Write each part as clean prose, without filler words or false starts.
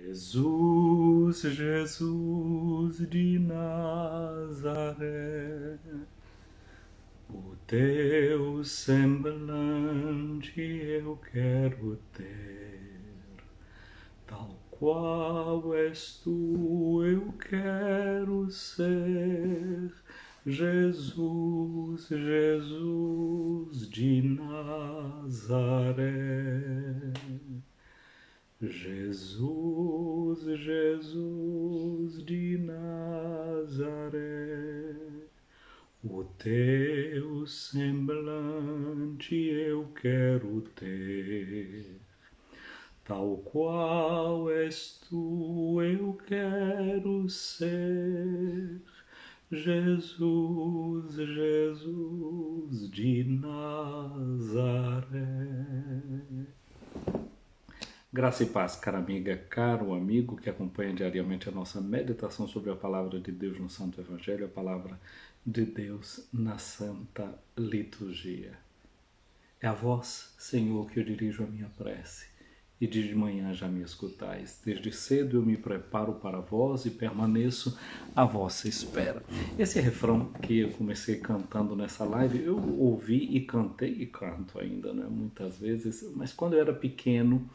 Jesus, Jesus de Nazaré, o teu semblante eu quero ter, tal qual és tu eu quero ser. Jesus, Jesus de Nazaré. Jesus, Jesus de Nazaré, o teu semblante eu quero ter, tal qual és tu eu quero ser. Jesus, Jesus de Nazaré. Graça e paz, cara amiga, caro amigo que acompanha diariamente a nossa meditação sobre a palavra de Deus no Santo Evangelho, a palavra de Deus na Santa Liturgia. É a vós, Senhor, que eu dirijo a minha prece, e de manhã já me escutais. Desde cedo eu me preparo para vós e permaneço à vossa espera. Esse refrão que eu comecei cantando nessa live, eu ouvi e cantei, e canto ainda, né, muitas vezes, mas quando eu era pequeno,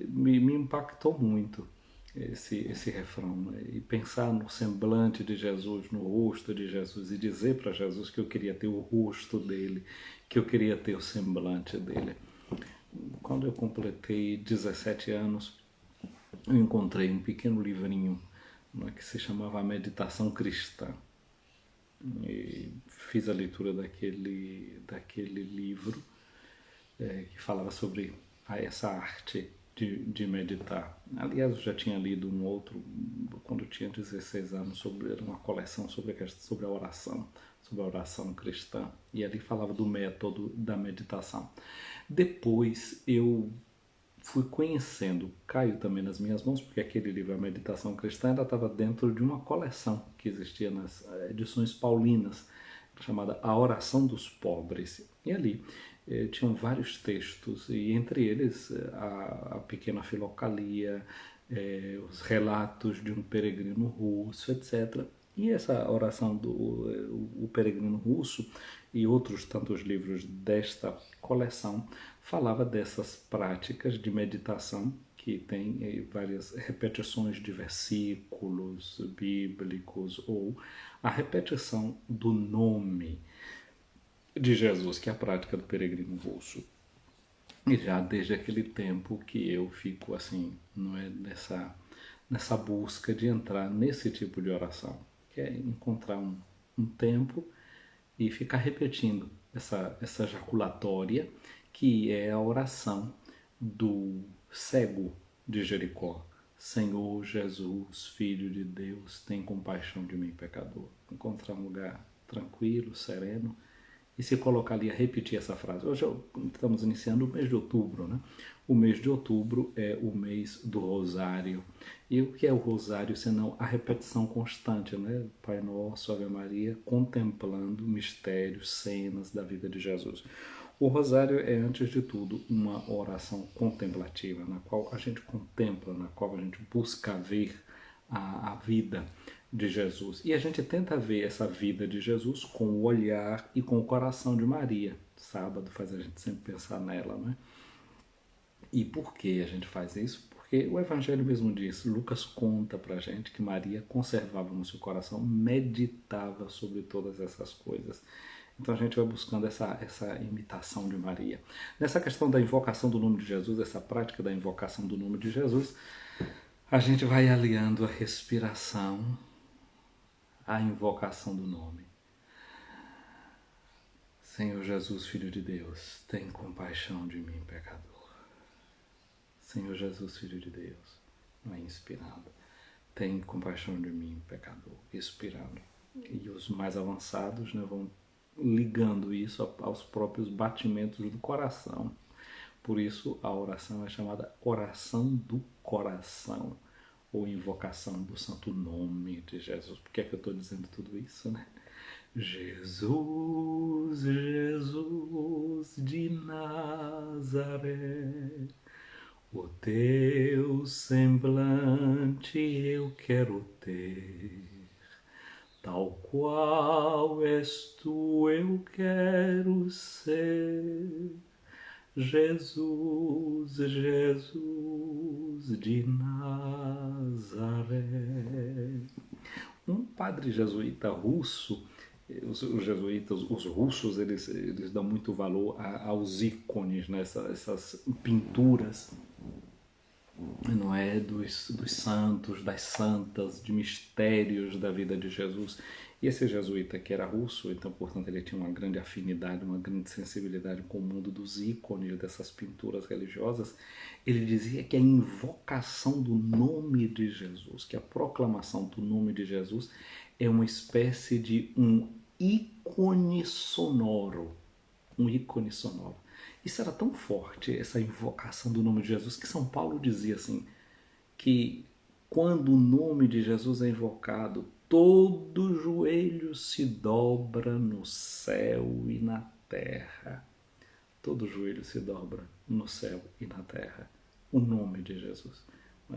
me impactou muito esse refrão, né? E pensar no semblante de Jesus, no rosto de Jesus, e dizer para Jesus que eu queria ter o rosto dele, que eu queria ter o semblante dele. Quando eu completei 17 anos, eu encontrei um pequeno livrinho, né, que se chamava A Meditação Cristã. E fiz a leitura daquele livro, que falava sobre essa arte de meditar. Aliás, eu já tinha lido um outro, quando eu tinha 16 anos, era uma coleção sobre a oração cristã, e ali falava do método da meditação. Depois eu fui conhecendo, caiu também nas minhas mãos, porque aquele livro, A Meditação Cristã, ainda estava dentro de uma coleção que existia nas edições paulinas, chamada A Oração dos Pobres. E ali tinham vários textos, e entre eles a pequena Filocalia, os relatos de um peregrino russo, etc. E essa oração do o peregrino russo e outros tantos livros desta coleção falava dessas práticas de meditação que tem várias repetições de versículos bíblicos ou a repetição do nome de Jesus, que é a prática do peregrino russo. E já desde aquele tempo que eu fico assim, não é, nessa busca de entrar nesse tipo de oração, que é encontrar um tempo e ficar repetindo essa jaculatória, que é a oração do cego de Jericó. Senhor Jesus, Filho de Deus, tem compaixão de mim, pecador. Encontrar um lugar tranquilo, sereno, e se colocar ali a repetir essa frase. Hoje estamos iniciando o mês de outubro, né? O mês de outubro é o mês do Rosário. E o que é o Rosário, senão a repetição constante, né? Pai Nosso, Ave Maria, contemplando mistérios, cenas da vida de Jesus. O Rosário é, antes de tudo, uma oração contemplativa, na qual a gente contempla, na qual a gente busca ver a vida de Jesus. E a gente tenta ver essa vida de Jesus com o olhar e com o coração de Maria. Sábado faz a gente sempre pensar nela, né? E por que a gente faz isso? Porque o Evangelho mesmo diz, Lucas conta pra gente que Maria conservava no seu coração, meditava sobre todas essas coisas. Então a gente vai buscando essa imitação de Maria. Nessa questão da invocação do nome de Jesus, essa prática da invocação do nome de Jesus, a gente vai aliando a respiração à invocação do nome. Senhor Jesus, Filho de Deus, tem compaixão de mim, pecador. Senhor Jesus, Filho de Deus, não é inspirado. Tem compaixão de mim, pecador, expirado. E os mais avançados, né, vão ligando isso aos próprios batimentos do coração. Por isso a oração é chamada oração do coração, ou invocação do santo nome de Jesus. Por que é que eu estou dizendo tudo isso, né? Jesus, Jesus de Nazaré, o teu teu semblante eu quero ter, tal qual és tu eu quero ser. Jesus, Jesus de Nazaré. Um padre jesuíta russo, os jesuítas, os russos, eles dão muito valor aos ícones, né? Essas pinturas, não é, dos santos, das santas, de mistérios da vida de Jesus. E esse jesuíta que era russo, então, portanto, ele tinha uma grande afinidade, uma grande sensibilidade com o mundo dos ícones, dessas pinturas religiosas. Ele dizia que a invocação do nome de Jesus, que a proclamação do nome de Jesus é uma espécie de um ícone sonoro. Um ícone sonoro. Isso era tão forte, essa invocação do nome de Jesus, que São Paulo dizia assim, que quando o nome de Jesus é invocado, todo joelho se dobra no céu e na terra. Todo joelho se dobra no céu e na terra. O nome de Jesus.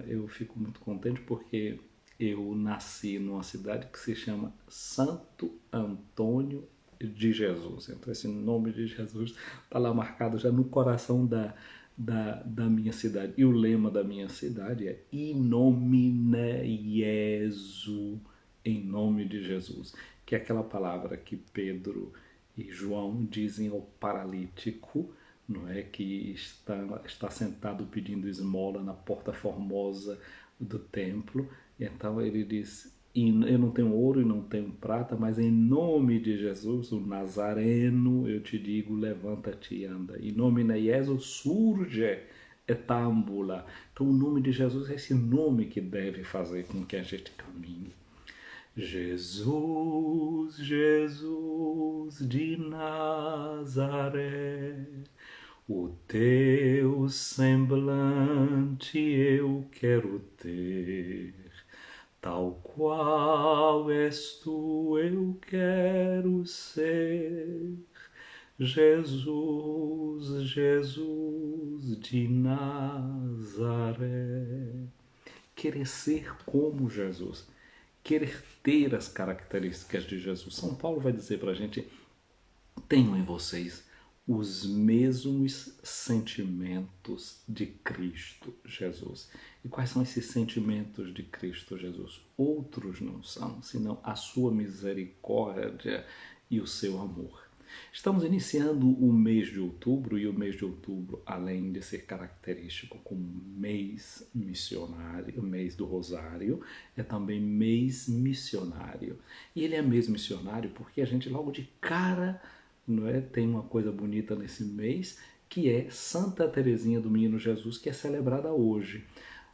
Eu fico muito contente porque eu nasci numa cidade que se chama Santo Antônio de Jesus. Então esse nome de Jesus está lá marcado já no coração da minha cidade. E o lema da minha cidade é In nomine Iesu, em nome de Jesus, que é aquela palavra que Pedro e João dizem ao paralítico, não é, que está sentado pedindo esmola na porta formosa do templo. Então ele diz: eu não tenho ouro e não tenho prata, mas em nome de Jesus, o Nazareno, eu te digo, levanta-te e anda. Em nome de Jesus, surge et ambula. Então o nome de Jesus é esse nome que deve fazer com que a gente caminhe. Jesus, Jesus de Nazaré, o teu semblante eu quero ter, tal qual és tu eu quero ser. Jesus, Jesus de Nazaré. Querer ser como Jesus, querer ter as características de Jesus. São Paulo vai dizer para a gente: tenham em vocês os mesmos sentimentos de Cristo Jesus. E quais são esses sentimentos de Cristo Jesus? Outros não são, senão a sua misericórdia e o seu amor. Estamos iniciando o mês de outubro, e o mês de outubro, além de ser característico como mês missionário, mês do Rosário, é também mês missionário. E ele é mês missionário porque a gente logo de cara, não é, tem uma coisa bonita nesse mês, que é Santa Teresinha do Menino Jesus, que é celebrada hoje.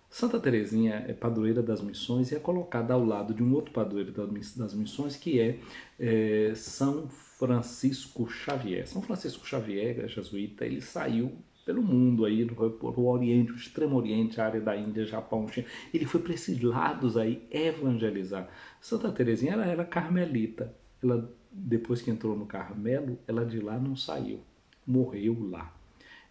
Santa Teresinha é padroeira das missões e é colocada ao lado de um outro padroeiro das missões, que é São Francisco Xavier. São Francisco Xavier, jesuíta, ele saiu pelo mundo aí, por o Oriente, o Extremo Oriente, a área da Índia, Japão, China. Ele foi para esses lados aí evangelizar. Santa Teresinha, ela era carmelita. Ela, depois que entrou no Carmelo, ela de lá não saiu, morreu lá.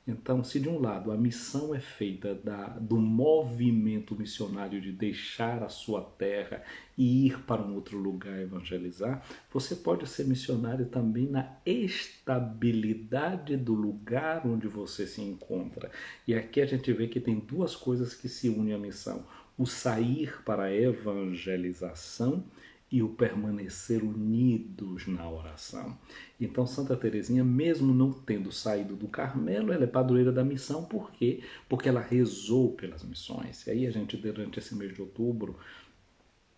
Então, se de um lado a missão é feita do movimento missionário de deixar a sua terra e ir para um outro lugar evangelizar, você pode ser missionário também na estabilidade do lugar onde você se encontra. E aqui a gente vê que tem duas coisas que se unem à missão: o sair para a evangelização e o permanecer unidos na oração. Então Santa Teresinha, mesmo não tendo saído do Carmelo, ela é padroeira da missão. Por quê? Porque ela rezou pelas missões. E aí a gente, durante esse mês de outubro,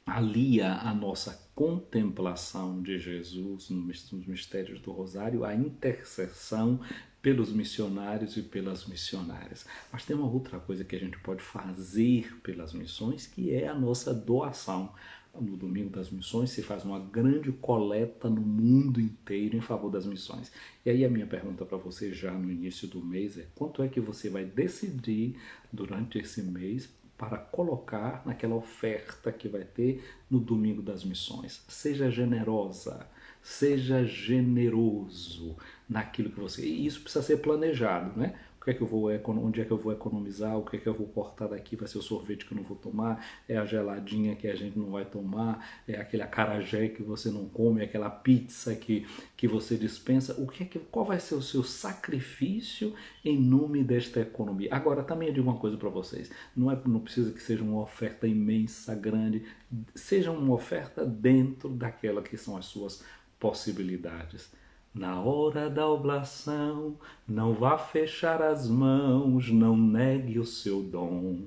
alia a nossa contemplação de Jesus nos mistérios do Rosário, a intercessão pelos missionários e pelas missionárias. Mas tem uma outra coisa que a gente pode fazer pelas missões, que é a nossa doação. No Domingo das Missões se faz uma grande coleta no mundo inteiro em favor das missões. E aí a minha pergunta para você já no início do mês é: quanto é que você vai decidir durante esse mês para colocar naquela oferta que vai ter no Domingo das Missões? Seja generosa, seja generoso naquilo que você... E isso precisa ser planejado, né? o que é que eu vou, onde é que eu vou economizar, o que é que eu vou cortar daqui, vai ser o sorvete que eu não vou tomar, é a geladinha que a gente não vai tomar, é aquele acarajé que você não come, aquela pizza que você dispensa, qual vai ser o seu sacrifício em nome desta economia? Agora, também eu digo uma coisa para vocês, não precisa que seja uma oferta imensa, grande, seja uma oferta dentro daquela que são as suas possibilidades. Na hora da oblação, não vá fechar as mãos, não negue o seu dom.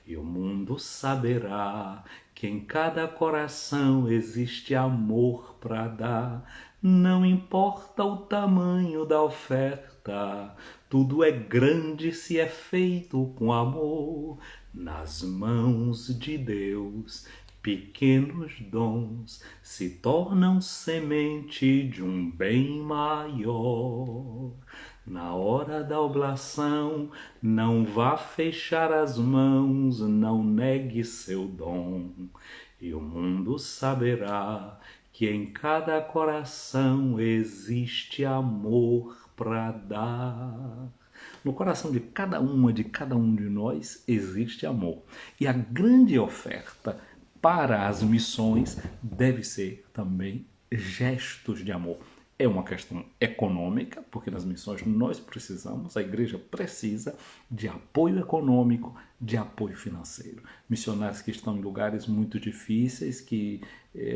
E o mundo saberá que em cada coração existe amor para dar. Não importa o tamanho da oferta, tudo é grande se é feito com amor. Nas mãos de Deus, pequenos dons se tornam semente de um bem maior. Na hora da oblação, não vá fechar as mãos, não negue seu dom. E o mundo saberá que em cada coração existe amor para dar. No coração de cada um de nós existe amor. E a grande oferta para as missões deve ser também gestos de amor. É uma questão econômica, porque nas missões nós precisamos, a igreja precisa de apoio econômico, de apoio financeiro. Missionários que estão em lugares muito difíceis, que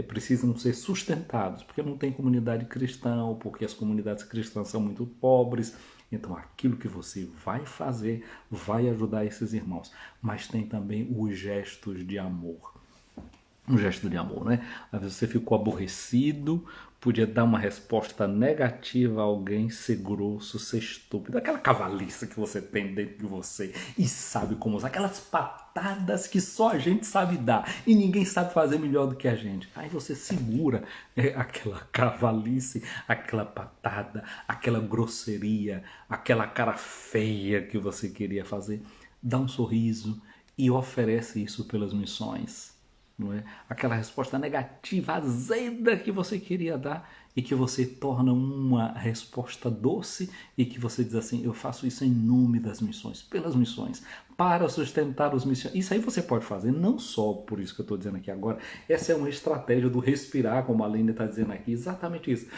precisam ser sustentados, porque não tem comunidade cristã, ou porque as comunidades cristãs são muito pobres. Então, aquilo que você vai fazer vai ajudar esses irmãos. Mas tem também os gestos de amor. Um gesto de amor, né? Às vezes você ficou aborrecido, podia dar uma resposta negativa a alguém, ser grosso, ser estúpido, aquela cavalice que você tem dentro de você e sabe como usar, aquelas patadas que só a gente sabe dar e ninguém sabe fazer melhor do que a gente. Aí você segura aquela cavalice, aquela patada, aquela grosseria, aquela cara feia que você queria fazer, dá um sorriso e oferece isso pelas missões. Não é? Aquela resposta negativa, azeda que você queria dar e que você torna uma resposta doce e que você diz assim, eu faço isso em nome das missões, pelas missões, para sustentar os missionários. Isso aí você pode fazer, não só por isso que eu estou dizendo aqui agora, essa é uma estratégia do respirar, como a Aline está dizendo aqui, exatamente isso.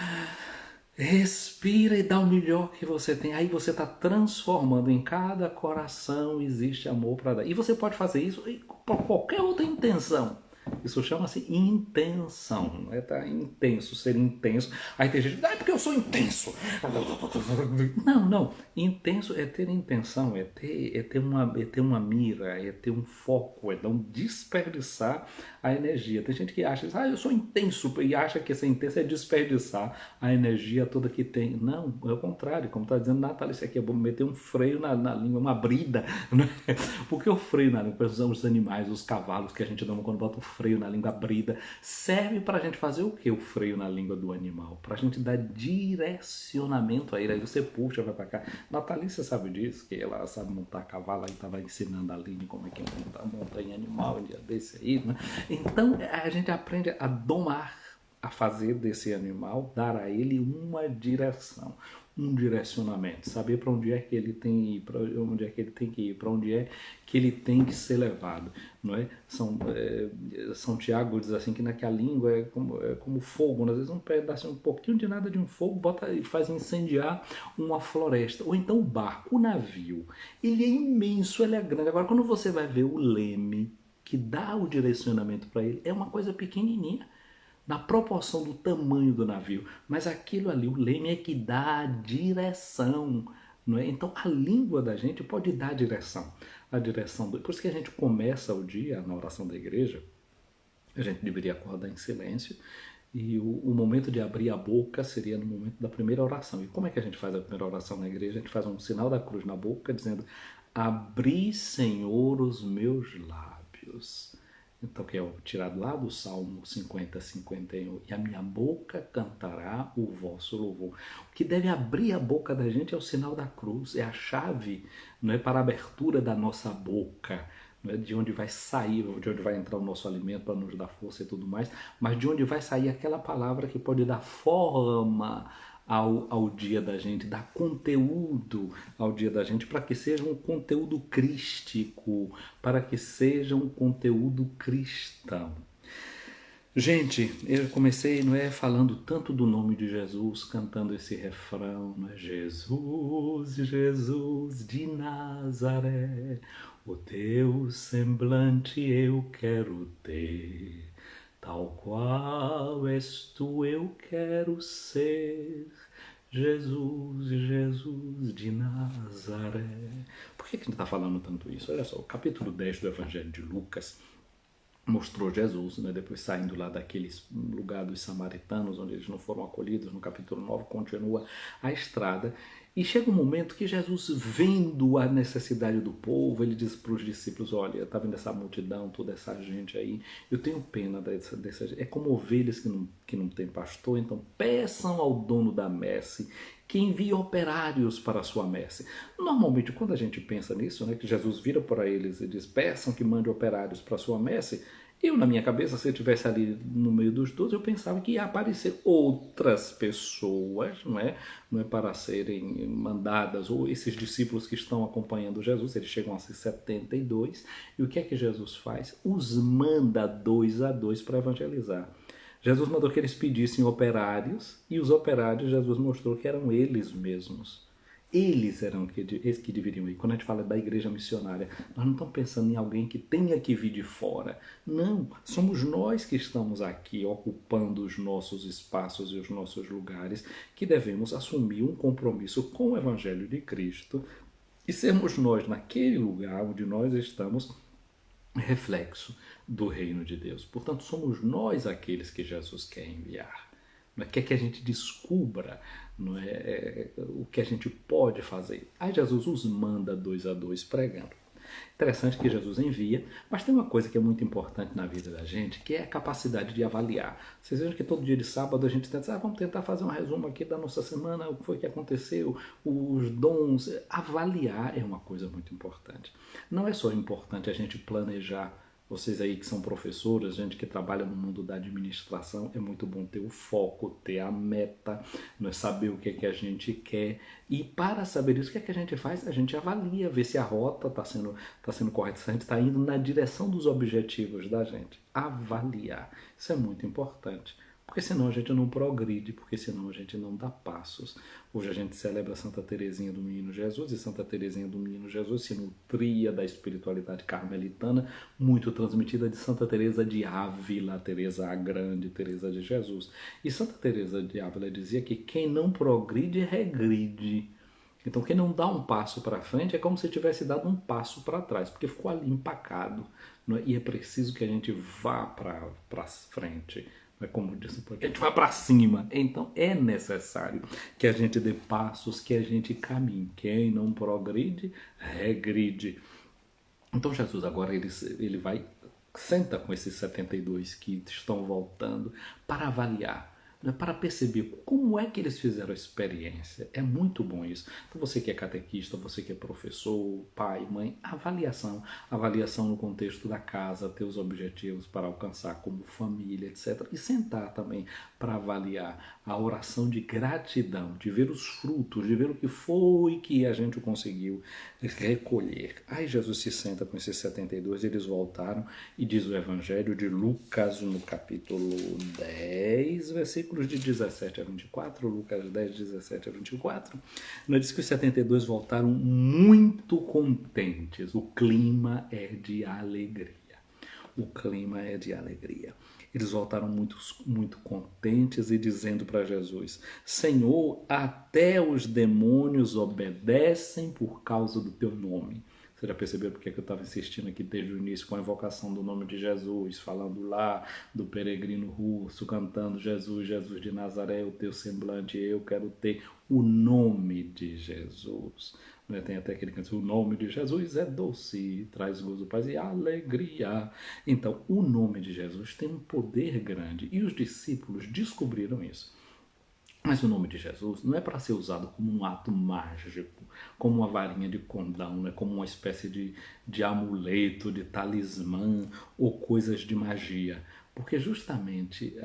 Respira e dá o melhor que você tem. Aí você está transformando, em cada coração existe amor para dar. E você pode fazer isso por qualquer outra intenção. Isso chama-se intenção. Tá intenso, ser intenso. Aí tem gente, porque eu sou intenso. Não. Intenso é ter intenção, é ter uma mira, é ter um foco, é não desperdiçar a energia. Tem gente que acha, eu sou intenso, e acha que ser intenso é desperdiçar a energia toda que tem. Não, é o contrário. Como está dizendo Natália, isso aqui é bom meter um freio na língua, uma brida. Né? Porque o freio na língua, os animais, os cavalos que a gente dá quando bota o freio na língua, a brida, serve para a gente fazer o que o freio na língua do animal? Para a gente dar direcionamento a ele. Aí você puxa, vai para cá. Natalícia sabe disso, que ela sabe montar cavalo, aí estava ensinando a Aline como é que monta em animal, um dia desse aí, né? Então a gente aprende a domar, a fazer desse animal, dar a ele uma direção, um direcionamento, saber para onde é que ele tem que ir, para onde é que ele tem que ir, para onde é que ele tem que ser levado, não é? São Tiago diz assim que naquela língua é como fogo, às vezes um pedaço, um pouquinho de nada de um fogo bota e faz incendiar uma floresta, ou então o barco, o navio, ele é imenso, ele é grande. Agora quando você vai ver o leme que dá o direcionamento para ele, é uma coisa pequenininha, na proporção do tamanho do navio, mas aquilo ali, o leme é que dá a direção, não é? Então a língua da gente pode dar a direção. Por isso que a gente começa o dia na oração da igreja, a gente deveria acordar em silêncio, e o momento de abrir a boca seria no momento da primeira oração. E como é que a gente faz a primeira oração na igreja? A gente faz um sinal da cruz na boca, dizendo, abri, Senhor, os meus lábios. Então, que é tirado lá do Salmo 50, 51. E a minha boca cantará o vosso louvor. O que deve abrir a boca da gente é o sinal da cruz, é a chave, não é, para a abertura da nossa boca, não é, de onde vai sair, de onde vai entrar o nosso alimento para nos dar força e tudo mais, mas de onde vai sair aquela palavra que pode dar forma ao dia da gente, dar conteúdo ao dia da gente, para que seja um conteúdo crístico, para que seja um conteúdo cristão. Gente, eu comecei, não é, falando tanto do nome de Jesus, cantando esse refrão, não é? Jesus, Jesus de Nazaré, o teu semblante eu quero ter, tal qual és tu eu quero ser. Jesus, Jesus de Nazaré. Por que a gente está falando tanto isso? Olha só, o capítulo 10 do Evangelho de Lucas mostrou Jesus, né, depois saindo lá daquele lugar dos samaritanos, onde eles não foram acolhidos. No capítulo 9 continua a estrada, e chega um momento que Jesus, vendo a necessidade do povo, ele diz para os discípulos: olha, está vendo essa multidão, toda essa gente aí, eu tenho pena dessa gente, é como ovelhas que não tem pastor, então peçam ao dono da messe que envie operários para a sua messe. Normalmente, quando a gente pensa nisso, né, que Jesus vira para eles e diz: peçam que mande operários para a sua messe, eu, na minha cabeça, se eu estivesse ali no meio dos 12, eu pensava que ia aparecer outras pessoas, não é para serem mandadas, ou esses discípulos que estão acompanhando Jesus. Eles chegam a ser 72, e o que é que Jesus faz? Os manda 2 a 2 para evangelizar. Jesus mandou que eles pedissem operários, e os operários, Jesus mostrou que eram eles mesmos. Eles eram eles que deveriam ir. Quando a gente fala da igreja missionária, nós não estamos pensando em alguém que tenha que vir de fora. Não, somos nós que estamos aqui ocupando os nossos espaços e os nossos lugares, que devemos assumir um compromisso com o Evangelho de Cristo e sermos nós, naquele lugar onde nós estamos, reflexo do reino de Deus. Portanto, somos nós aqueles que Jesus quer enviar. Quer que a gente descubra, não é, o que a gente pode fazer. Aí Jesus os manda 2 a 2 pregando. Interessante que Jesus envia, mas tem uma coisa que é muito importante na vida da gente, que é a capacidade de avaliar. Vocês vejam que todo dia de sábado a gente tenta, vamos tentar fazer um resumo aqui da nossa semana, o que foi que aconteceu, os dons. Avaliar é uma coisa muito importante. Não é só importante a gente planejar. Vocês aí que são professores, gente que trabalha no mundo da administração, é muito bom ter o foco, ter a meta, não é, saber o que é que a gente quer. E para saber isso, o que é que a gente faz? A gente avalia, vê se a rota está sendo correta, se a gente está indo na direção dos objetivos da gente. Avaliar. Isso é muito importante. Porque senão a gente não progride, porque senão a gente não dá passos. Hoje a gente celebra Santa Teresinha do Menino Jesus, e Santa Teresinha do Menino Jesus se nutria da espiritualidade carmelitana, muito transmitida de Santa Teresa de Ávila, Teresa a Grande, Teresa de Jesus. E Santa Teresa de Ávila dizia que quem não progride, regride. Então quem não dá um passo para frente é como se tivesse dado um passo para trás, porque ficou ali empacado. Não é? E é preciso que a gente vá para frente. É como disse, porque a gente vai para cima. Então é necessário que a gente dê passos, que a gente caminhe. Quem não progride, regride. Então Jesus agora ele vai, senta com esses 72 que estão voltando para avaliar, para perceber como é que eles fizeram a experiência. É muito bom isso. Então você que é catequista, você que é professor, pai, mãe, avaliação no contexto da casa, teus objetivos para alcançar como família, etc. E sentar também para avaliar a oração de gratidão, de ver os frutos, de ver o que foi que a gente conseguiu recolher. Aí Jesus se senta com esses 72, eles voltaram, e diz o Evangelho de Lucas, no capítulo 10, versículos de 17 a 24, Lucas 10, 17 a 24, nós diz que os 72 voltaram muito contentes. O clima é de alegria. O clima é de alegria. Eles voltaram muito contentes e dizendo para Jesus: Senhor, até os demônios obedecem por causa do teu nome. Você já percebeu porque eu estava insistindo aqui desde o início com a invocação do nome de Jesus, falando lá do peregrino russo, cantando Jesus, Jesus de Nazaré, o teu semblante, eu quero ter o nome de Jesus. Tem até aquele canto: o nome de Jesus é doce, traz gozo, paz e alegria. Então, o nome de Jesus tem um poder grande, e os discípulos descobriram isso. Mas o nome de Jesus não é para ser usado como um ato mágico, como uma varinha de condão, né? Como uma espécie de amuleto, de talismã ou coisas de magia. Porque justamente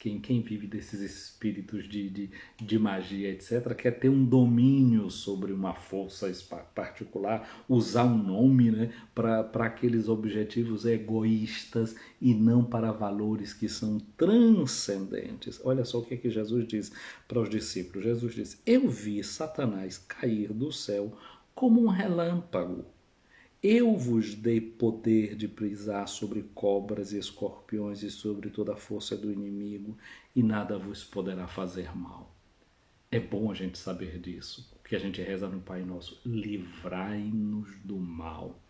quem vive desses espíritos de magia, etc., quer ter um domínio sobre uma força particular, usar um nome, né, para aqueles objetivos egoístas e não para valores que são transcendentes. Olha só o que é que Jesus diz para os discípulos. Jesus diz: eu vi Satanás cair do céu como um relâmpago. Eu vos dei poder de pisar sobre cobras e escorpiões e sobre toda a força do inimigo, e nada vos poderá fazer mal. É bom a gente saber disso, porque a gente reza no Pai Nosso: livrai-nos do mal.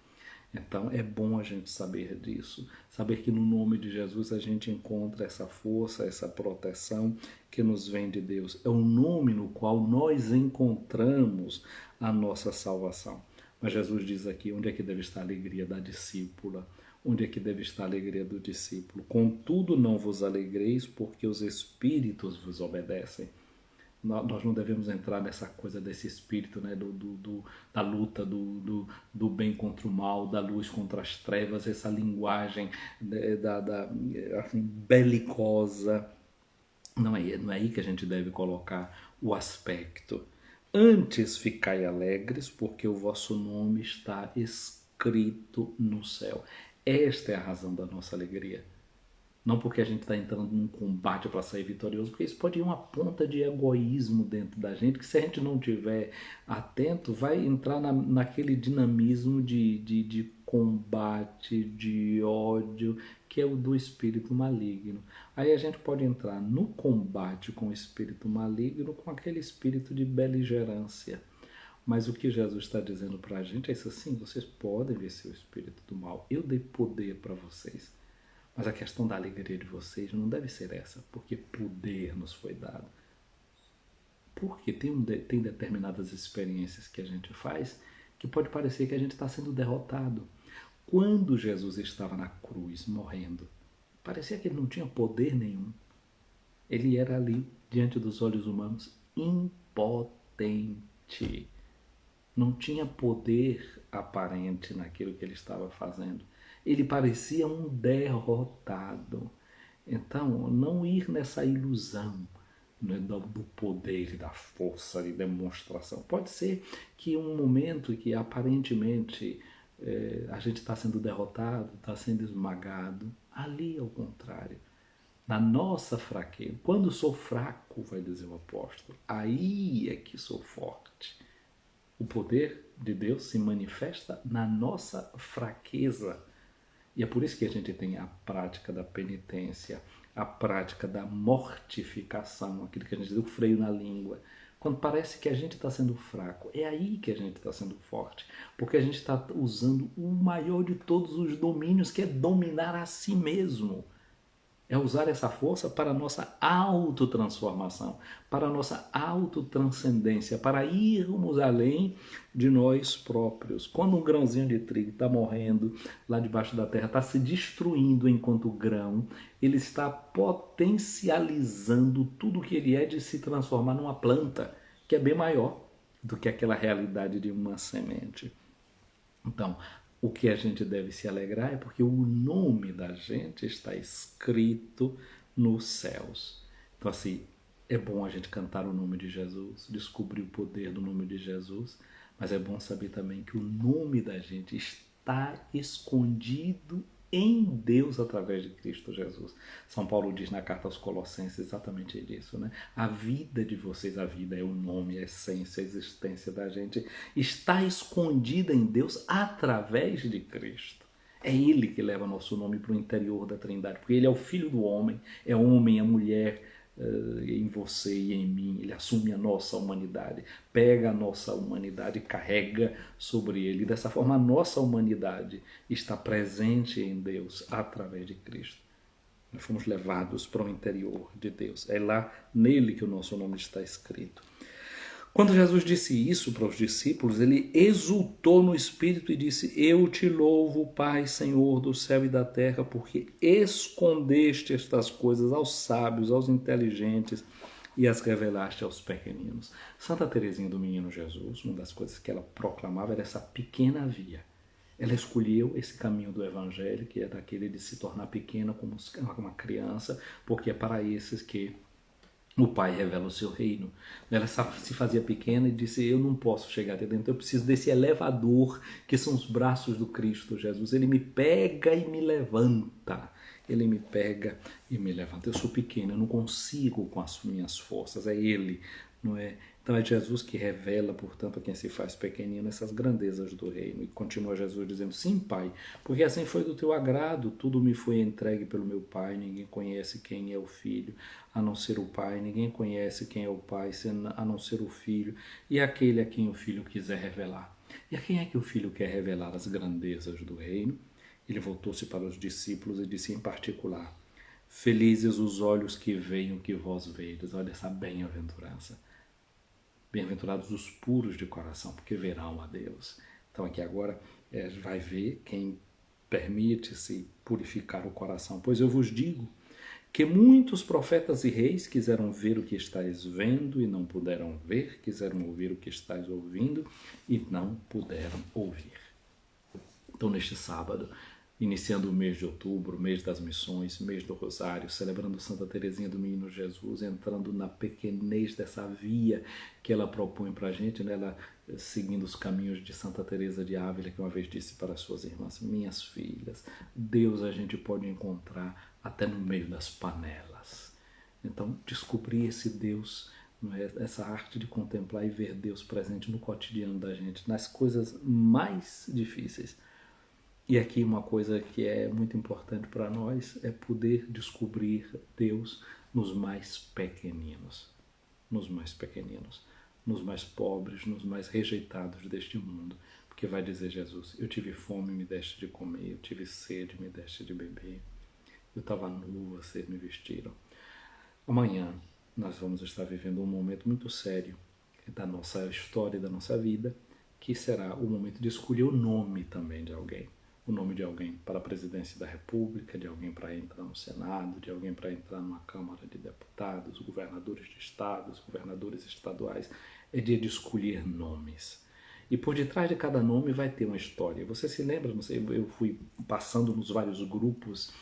Então é bom a gente saber disso, saber que no nome de Jesus a gente encontra essa força, essa proteção que nos vem de Deus. É o nome no qual nós encontramos a nossa salvação. Mas Jesus diz aqui: onde é que deve estar a alegria da discípula? Onde é que deve estar a alegria do discípulo? Contudo, não vos alegreis, porque os espíritos vos obedecem. Nós não devemos entrar nessa coisa desse espírito, né, da luta do bem contra o mal, da luz contra as trevas, essa linguagem, né, assim, belicosa. Não é aí que a gente deve colocar o aspecto. Antes ficai alegres, porque o vosso nome está escrito no céu. Esta é a razão da nossa alegria. Não porque a gente está entrando num combate para sair vitorioso, porque isso pode ir uma ponta de egoísmo dentro da gente, que se a gente não tiver atento, vai entrar naquele dinamismo de combate, de ódio, que é o do espírito maligno. Aí a gente pode entrar no combate com o espírito maligno, com aquele espírito de beligerância. Mas o que Jesus está dizendo para a gente é isso assim: vocês podem vencer o espírito do mal. Eu dei poder para vocês. Mas a questão da alegria de vocês não deve ser essa, porque poder nos foi dado. Porque tem determinadas experiências que a gente faz que pode parecer que a gente está sendo derrotado. Quando Jesus estava na cruz, morrendo, parecia que ele não tinha poder nenhum. Ele era ali, diante dos olhos humanos, impotente. Não tinha poder aparente naquilo que ele estava fazendo. Ele parecia um derrotado. Então, não ir nessa ilusão, né, do poder e da força de demonstração. Pode ser que um momento que aparentemente a gente está sendo derrotado, está sendo esmagado, ali ao contrário. Na nossa fraqueza. Quando sou fraco, vai dizer o apóstolo, aí é que sou forte. O poder de Deus se manifesta na nossa fraqueza. E é por isso que a gente tem a prática da penitência, a prática da mortificação, aquilo que a gente diz, o freio na língua. Quando parece que a gente está sendo fraco, é aí que a gente está sendo forte. Porque a gente está usando o maior de todos os domínios, que é dominar a si mesmo. É usar essa força para a nossa autotransformação, para a nossa autotranscendência, para irmos além de nós próprios. Quando um grãozinho de trigo está morrendo lá debaixo da terra, está se destruindo enquanto grão, ele está potencializando tudo o que ele é de se transformar numa planta, que é bem maior do que aquela realidade de uma semente. Então, o que a gente deve se alegrar é porque o nome da gente está escrito nos céus. Então, assim, é bom a gente cantar o nome de Jesus, descobrir o poder do nome de Jesus, mas é bom saber também que o nome da gente está escondido em Deus através de Cristo Jesus. São Paulo diz na carta aos Colossenses exatamente isso, né? A vida de vocês, a vida é o nome, a essência, a existência da gente, está escondida em Deus através de Cristo. É Ele que leva nosso nome para o interior da Trindade, porque Ele é o Filho do homem, é homem, é mulher, em você e em mim. Ele assume a nossa humanidade, pega a nossa humanidade e carrega sobre ele. Dessa forma, a nossa humanidade está presente em Deus através de Cristo. Nós fomos levados para o interior de Deus. É lá nele que o nosso nome está escrito. Quando Jesus disse isso para os discípulos, ele exultou no Espírito e disse: eu te louvo, Pai, Senhor do céu e da terra, porque escondeste estas coisas aos sábios, aos inteligentes e as revelaste aos pequeninos. Santa Teresinha do Menino Jesus, uma das coisas que ela proclamava era essa pequena via. Ela escolheu esse caminho do evangelho, que é daquele de se tornar pequena como uma criança, porque é para esses que o Pai revela o seu reino. Ela se fazia pequena e disse: eu não posso chegar até dentro, eu preciso desse elevador que são os braços do Cristo Jesus. Ele me pega e me levanta. Ele me pega e me levanta. Eu sou pequena, eu não consigo com as minhas forças. É Ele, não é? Então é Jesus que revela, portanto, a quem se faz pequenino essas grandezas do reino. E continua Jesus dizendo: sim, Pai, porque assim foi do teu agrado, tudo me foi entregue pelo meu Pai, ninguém conhece quem é o Filho, a não ser o Pai, ninguém conhece quem é o Pai, a não ser o Filho, e aquele a quem o Filho quiser revelar. E a quem é que o Filho quer revelar as grandezas do reino? Ele voltou-se para os discípulos e disse em particular: felizes os olhos que veem o que vós vedes. Olha essa bem-aventurança. Bem-aventurados os puros de coração, porque verão a Deus. Então aqui agora vai ver quem permite-se purificar o coração. Pois eu vos digo que muitos profetas e reis quiseram ver o que estáis vendo e não puderam ver, quiseram ouvir o que estáis ouvindo e não puderam ouvir. Então neste sábado, iniciando o mês de outubro, mês das missões, mês do Rosário, celebrando Santa Teresinha do Menino Jesus, entrando na pequenez dessa via que ela propõe para a gente, né? Ela seguindo os caminhos de Santa Teresa de Ávila, que uma vez disse para suas irmãs: minhas filhas, Deus a gente pode encontrar até no meio das panelas. Então, descobrir esse Deus, essa arte de contemplar e ver Deus presente no cotidiano da gente, nas coisas mais difíceis. E aqui uma coisa que é muito importante para nós é poder descobrir Deus nos mais pequeninos, nos mais pequeninos, nos mais pobres, nos mais rejeitados deste mundo. Porque vai dizer Jesus: eu tive fome, me deste de comer, eu tive sede, me deste de beber, eu estava nu, vocês me vestiram. Amanhã nós vamos estar vivendo um momento muito sério da nossa história, da nossa vida, que será o momento de escolher o nome também de alguém. O nome de alguém para a presidência da República, de alguém para entrar no Senado, de alguém para entrar numa Câmara de Deputados, governadores de estados, governadores estaduais. É dia de escolher nomes. E por detrás de cada nome vai ter uma história. Você se lembra, não sei, eu fui passando nos vários grupos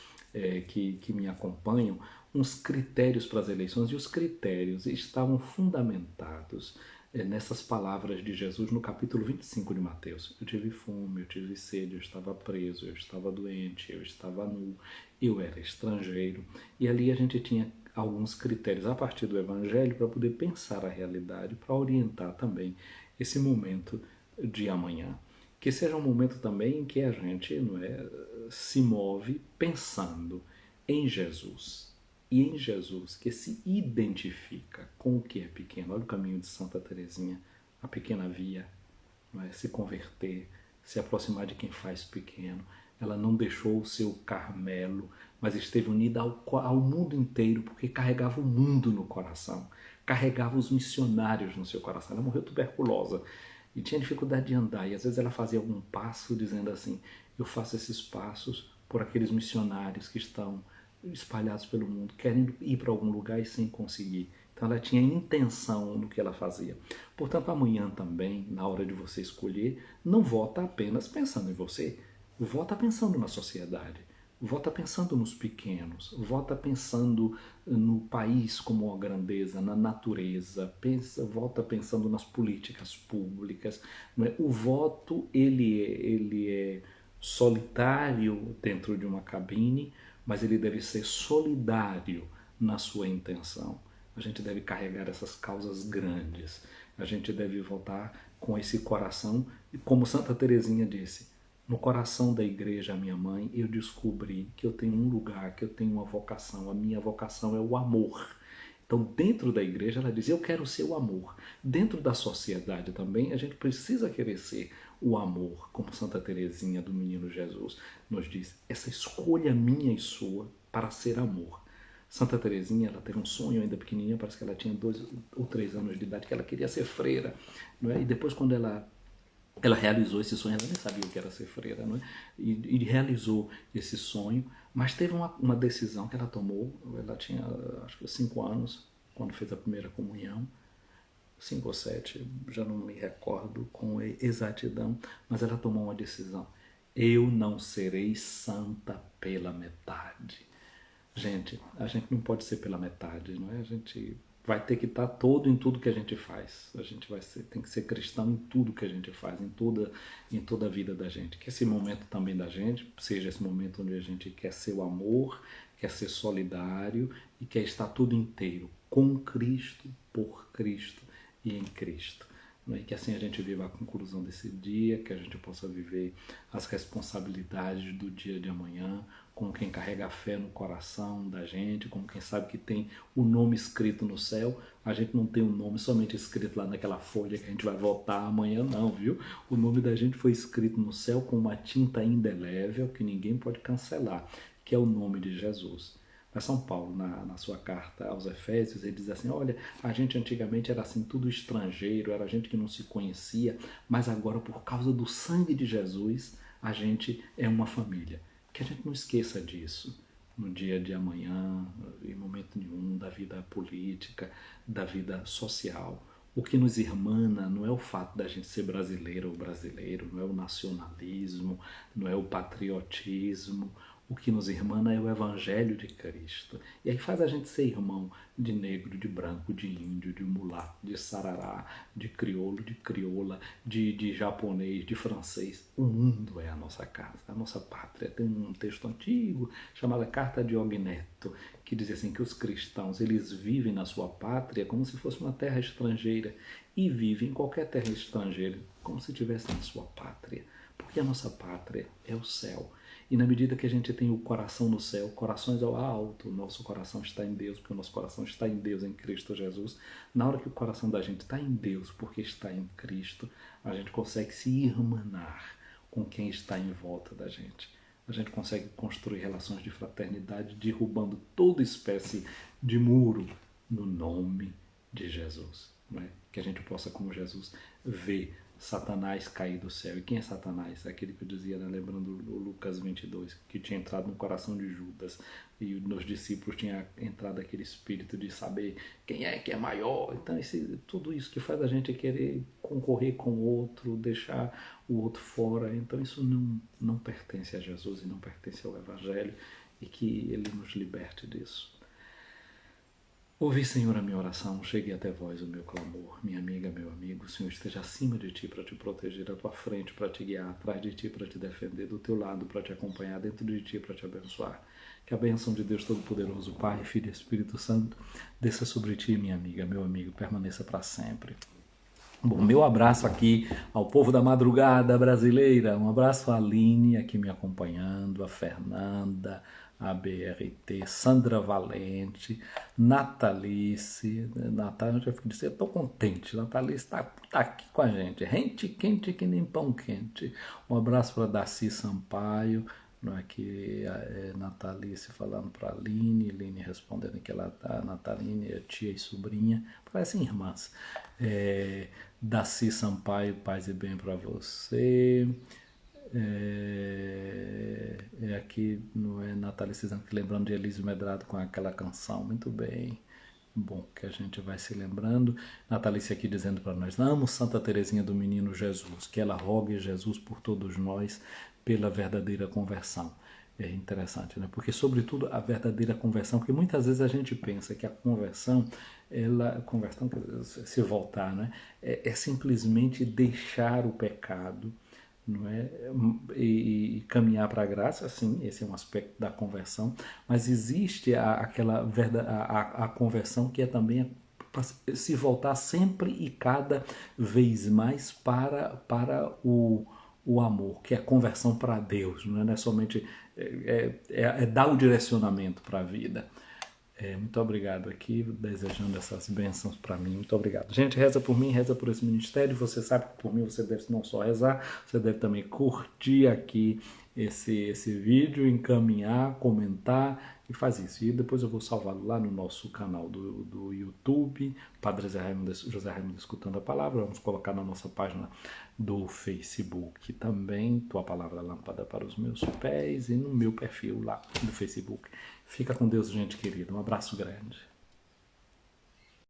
que me acompanham, uns critérios para as eleições, e os critérios estavam fundamentados nessas palavras de Jesus no capítulo 25 de Mateus. Eu tive fome, eu tive sede, eu estava preso, eu estava doente, eu estava nu, eu era estrangeiro. E ali a gente tinha alguns critérios a partir do Evangelho para poder pensar a realidade, para orientar também esse momento de amanhã. Que seja um momento também em que a gente se move pensando em Jesus. E em Jesus, que se identifica com o que é pequeno. Olha o caminho de Santa Teresinha, a pequena via, se converter, se aproximar de quem faz pequeno. Ela não deixou o seu Carmelo, mas esteve unida ao mundo inteiro, porque carregava o mundo no coração, carregava os missionários no seu coração. Ela morreu tuberculosa e tinha dificuldade de andar, e às vezes ela fazia algum passo dizendo assim: eu faço esses passos por aqueles missionários que estão espalhados pelo mundo, querendo ir para algum lugar e sem conseguir. Então ela tinha intenção no que ela fazia. Portanto, amanhã também, na hora de você escolher, não vota apenas pensando em você. Vota pensando na sociedade. Vota pensando nos pequenos. Vota pensando no país como uma grandeza, na natureza. Vota pensando nas políticas públicas. O voto ele é solitário dentro de uma cabine, mas ele deve ser solidário na sua intenção. A gente deve carregar essas causas grandes. A gente deve votar com esse coração. E como Santa Teresinha disse: no coração da igreja, a minha mãe, eu descobri que eu tenho um lugar, que eu tenho uma vocação. A minha vocação é o amor. Então, dentro da igreja, ela diz: eu quero ser o amor. Dentro da sociedade também, a gente precisa querer ser o amor, como Santa Teresinha do Menino Jesus nos diz: essa escolha minha e sua para ser amor. Santa Teresinha, ela teve um sonho ainda pequenininha, parece que ela tinha 2 ou 3 anos de idade, que ela queria ser freira, não é? E depois, quando ela realizou esse sonho, ela nem sabia o que era ser freira, não é? E realizou esse sonho, mas teve uma decisão que ela tomou. Ela tinha, acho que 5 anos, quando fez a primeira comunhão, 5 ou 7, já não me recordo com exatidão, mas ela tomou uma decisão. Eu não serei santa pela metade. Gente, a gente não pode ser pela metade, não é? A gente vai ter que estar todo em tudo que a gente faz. A gente tem que ser cristão em tudo que a gente faz, em toda a vida da gente. Que esse momento também da gente seja esse momento onde a gente quer ser o amor, quer ser solidário e quer estar tudo inteiro com Cristo, por Cristo e em Cristo. E que assim a gente viva a conclusão desse dia, que a gente possa viver as responsabilidades do dia de amanhã, como quem carrega a fé no coração da gente, como quem sabe que tem o nome escrito no céu. A gente não tem o nome somente escrito lá naquela folha que a gente vai votar amanhã, não, viu? O nome da gente foi escrito no céu com uma tinta indelével que ninguém pode cancelar, que é o nome de Jesus. Mas São Paulo, na sua carta aos Efésios, ele diz assim, olha, a gente antigamente era assim, tudo estrangeiro, era gente que não se conhecia, mas agora, por causa do sangue de Jesus, a gente é uma família. Que a gente não esqueça disso no dia de amanhã, em momento nenhum, da vida política, da vida social. O que nos irmana não é o fato da gente ser brasileiro ou brasileiro, não é o nacionalismo, não é o patriotismo. O que nos irmana é o Evangelho de Cristo. E aí faz a gente ser irmão de negro, de branco, de índio, de mulato, de sarará, de crioulo, de crioula, de japonês, de francês. O mundo é a nossa casa, a nossa pátria. Tem um texto antigo chamado Carta de Og Neto, que diz assim que os cristãos eles vivem na sua pátria como se fosse uma terra estrangeira e vivem em qualquer terra estrangeira como se estivesse na sua pátria. Porque a nossa pátria é o céu. E na medida que a gente tem o coração no céu, corações ao alto, o nosso coração está em Deus, porque o nosso coração está em Deus, em Cristo Jesus. Na hora que o coração da gente está em Deus, porque está em Cristo, a gente consegue se irmanar com quem está em volta da gente. A gente consegue construir relações de fraternidade, derrubando toda espécie de muro no nome de Jesus. Não é? Que a gente possa, como Jesus, ver Satanás cair do céu. E quem é Satanás? Aquele que eu dizia, né, lembrando o Lucas 22, que tinha entrado no coração de Judas e nos discípulos tinha entrado aquele espírito de saber quem é que é maior. Então tudo isso que faz a gente querer concorrer com o outro, deixar o outro fora. Então isso não pertence a Jesus e não pertence ao Evangelho, e que Ele nos liberte disso. Ouvi, Senhor, a minha oração, chegue até vós o meu clamor. Minha amiga, meu amigo, o Senhor esteja acima de ti para te proteger, à tua frente para te guiar, atrás de ti para te defender, do teu lado para te acompanhar, dentro de ti para te abençoar. Que a bênção de Deus Todo-Poderoso, Pai, Filho e Espírito Santo, desça sobre ti, minha amiga, meu amigo, permaneça para sempre. Bom, meu abraço aqui ao povo da madrugada brasileira, um abraço à Aline aqui me acompanhando, a Fernanda, a BRT, Sandra Valente, Natalice, eu estou contente, Natalice está aqui com a gente, rente quente que nem pão quente. Um abraço para Darcy Sampaio, aqui Natalice falando para a Aline, Aline respondendo que ela tá, Nataline é tia e sobrinha, parecem irmãs. Darcy Sampaio, paz e bem para você. Aqui não é Natalice lembrando de Elísio Medrado com aquela canção, muito bem. Bom, que a gente vai se lembrando. Natalice aqui dizendo para nós, amo Santa Teresinha do Menino Jesus, que ela rogue Jesus por todos nós pela verdadeira conversão. É interessante, né? Porque sobretudo a verdadeira conversão, porque muitas vezes a gente pensa que a conversão, se voltar, né? É simplesmente deixar o pecado, não é? E caminhar para a graça, sim, esse é um aspecto da conversão, mas existe a conversão que é também se voltar sempre e cada vez mais para o amor, que é a conversão para Deus, não é somente dar o direcionamento para a vida. Muito obrigado aqui, desejando essas bênçãos para mim, muito obrigado. Gente, reza por mim, reza por esse ministério, você sabe que por mim você deve não só rezar, você deve também curtir aqui esse vídeo, encaminhar, comentar e faz isso. E depois eu vou salvá-lo lá no nosso canal do YouTube, Padre José Raimundo Escutando a Palavra, vamos colocar na nossa página do Facebook também, Tua Palavra Lâmpada para os Meus Pés, e no meu perfil lá do Facebook. Fica com Deus, gente querida. Um abraço grande.